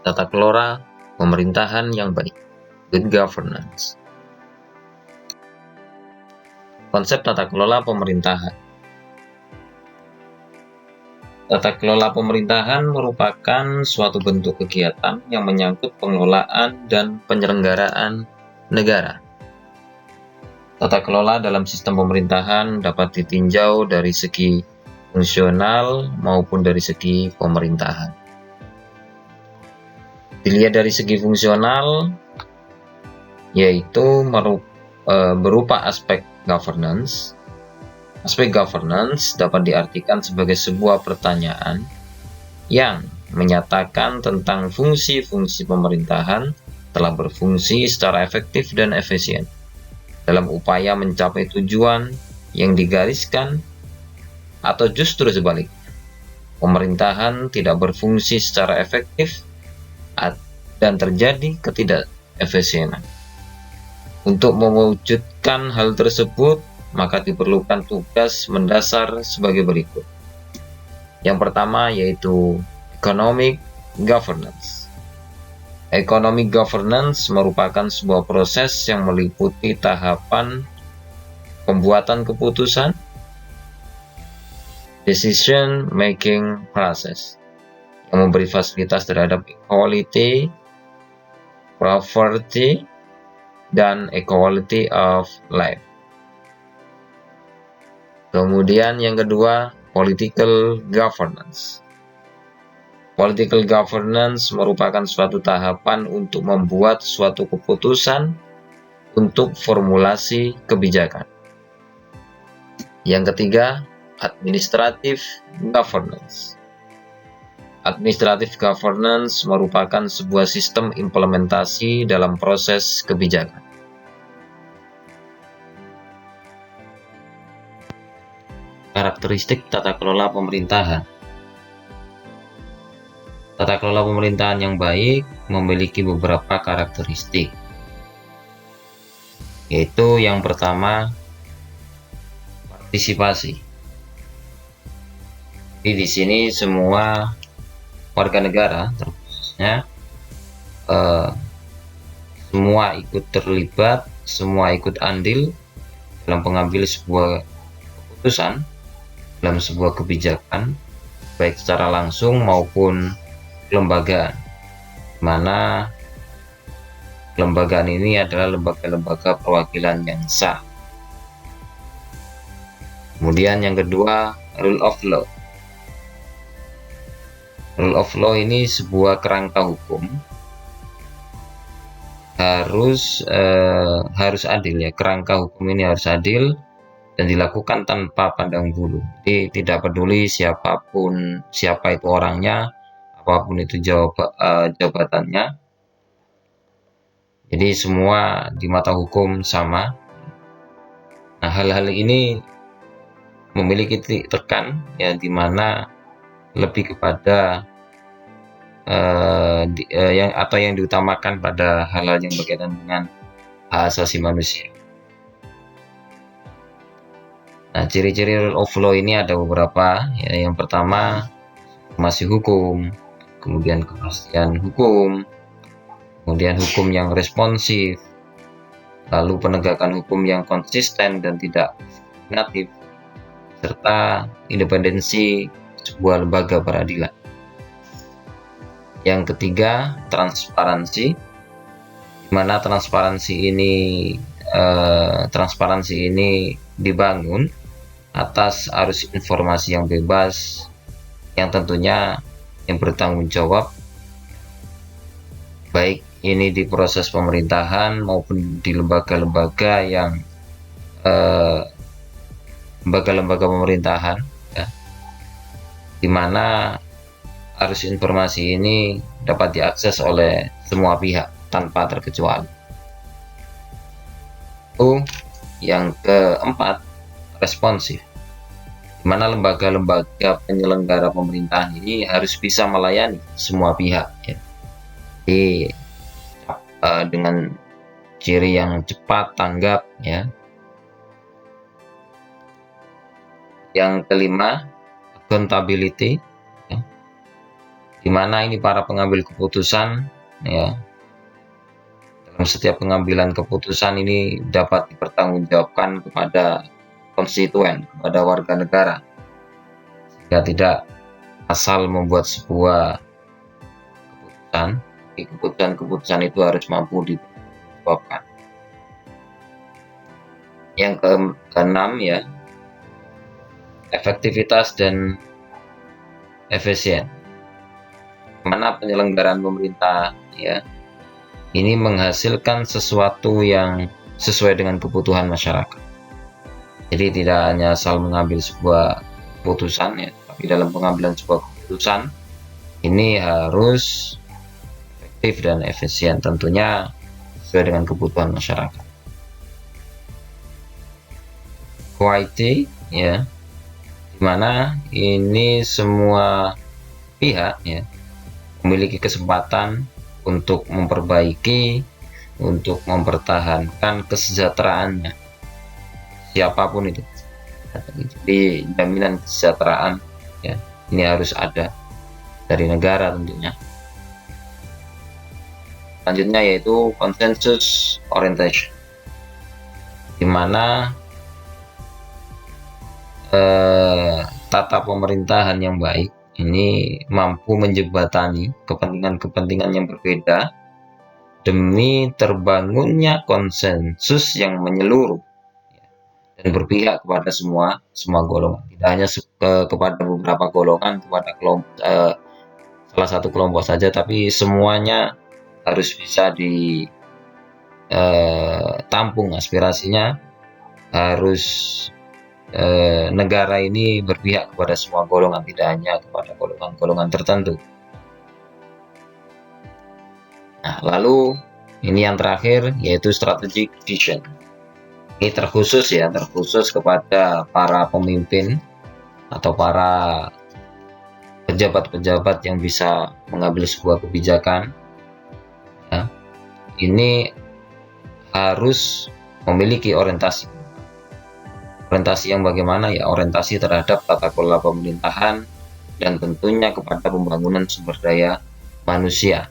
tata kelola pemerintahan yang baik, good governance. Konsep tata kelola pemerintahan. Tata kelola pemerintahan merupakan suatu bentuk kegiatan yang menyangkut pengelolaan dan penyelenggaraan negara. Tata kelola dalam sistem pemerintahan dapat ditinjau dari segi fungsional maupun dari segi pemerintahan. Dilihat dari segi fungsional, yaitu berupa aspek governance. Aspek governance dapat diartikan sebagai sebuah pertanyaan yang menyatakan tentang fungsi-fungsi pemerintahan telah berfungsi secara efektif dan efisien dalam upaya mencapai tujuan yang digariskan, atau justru sebaliknya, pemerintahan tidak berfungsi secara efektif dan terjadi ketidakefisienan. Untuk mewujudkan hal tersebut, maka diperlukan tugas mendasar sebagai berikut. Yang pertama yaitu economic governance. Economic governance merupakan sebuah proses yang meliputi tahapan pembuatan keputusan, decision making process, yang memberi fasilitas terhadap equality, property, dan equality of life. Kemudian yang kedua, political governance. Political governance merupakan suatu tahapan untuk membuat suatu keputusan untuk formulasi kebijakan. Yang ketiga, administrative governance. Administrative governance merupakan sebuah sistem implementasi dalam proses kebijakan. Karakteristik tata kelola pemerintahan. Tata kelola pemerintahan yang baik memiliki beberapa karakteristik, yaitu yang pertama, partisipasi. Jadi di sini semua warga negara, terkhususnya semua ikut terlibat, semua ikut andil dalam pengambil sebuah keputusan dalam sebuah kebijakan, baik secara langsung maupun kelembagaan, mana kelembagaan ini adalah lembaga-lembaga perwakilan yang sah. Kemudian yang kedua, rule of law. Rule of law ini sebuah kerangka hukum, harus adil ya. Kerangka hukum ini harus adil dan dilakukan tanpa pandang bulu. Jadi tidak peduli siapapun, siapa itu orangnya, apapun itu jabatannya. Jadi semua di mata hukum sama. Nah, hal-hal ini memiliki titik tekan ya, di mana lebih kepada yang diutamakan pada hal-hal yang berkaitan dengan hak asasi manusia. Nah, ciri-ciri rule of law ini ada beberapa ya. Yang pertama, masih hukum, kemudian kepastian hukum, kemudian hukum yang responsif, lalu penegakan hukum yang konsisten dan tidak diskriminatif, serta independensi sebuah lembaga peradilan. Yang ketiga, transparansi, di mana transparansi ini dibangun atas arus informasi yang bebas, yang tentunya yang bertanggung jawab, baik ini di proses pemerintahan maupun di lembaga-lembaga pemerintahan ya, di mana arus informasi ini dapat diakses oleh semua pihak tanpa terkecuali. Yang keempat, responsif, di mana lembaga-lembaga penyelenggara pemerintahan ini harus bisa melayani semua pihak ya. Jadi dengan ciri yang cepat tanggap ya. Yang kelima, accountability ya. di mana ini para pengambil keputusan, ya, dalam setiap pengambilan keputusan ini dapat dipertanggungjawabkan kepada konstituen, kepada warga negara, sehingga tidak asal membuat sebuah keputusan, keputusan-keputusan itu harus mampu dipertanggungjawabkan. Yang keenam, ya, efektivitas dan efisien. Mana penyelenggaraan pemerintah, ya, ini menghasilkan sesuatu yang sesuai dengan kebutuhan masyarakat. Jadi tidak hanya asal mengambil sebuah keputusan, ya, tapi dalam pengambilan sebuah keputusan ini harus efektif dan efisien, tentunya sesuai dengan kebutuhan masyarakat. Quality, ya, dimana ini semua pihak, ya, memiliki kesempatan untuk memperbaiki, untuk mempertahankan kesejahteraannya, siapapun itu. Jadi jaminan kesejahteraan, ya, ini harus ada dari negara tentunya. Selanjutnya yaitu consensus orientation, di mana tata pemerintahan yang baik ini mampu menjembatani kepentingan-kepentingan yang berbeda demi terbangunnya konsensus yang menyeluruh dan berpihak kepada semua golongan, tidak hanya kepada beberapa golongan, kepada salah satu kelompok saja, tapi semuanya harus bisa ditampung aspirasinya, harus negara ini berpihak kepada semua golongan, tidak hanya kepada golongan-golongan tertentu. Nah, lalu ini yang terakhir yaitu strategic vision. Ini terkhusus kepada para pemimpin atau para pejabat-pejabat yang bisa mengambil sebuah kebijakan, ya. Ini harus memiliki orientasi yang bagaimana, ya, orientasi terhadap tata kelola pemerintahan dan tentunya kepada pembangunan sumber daya manusia.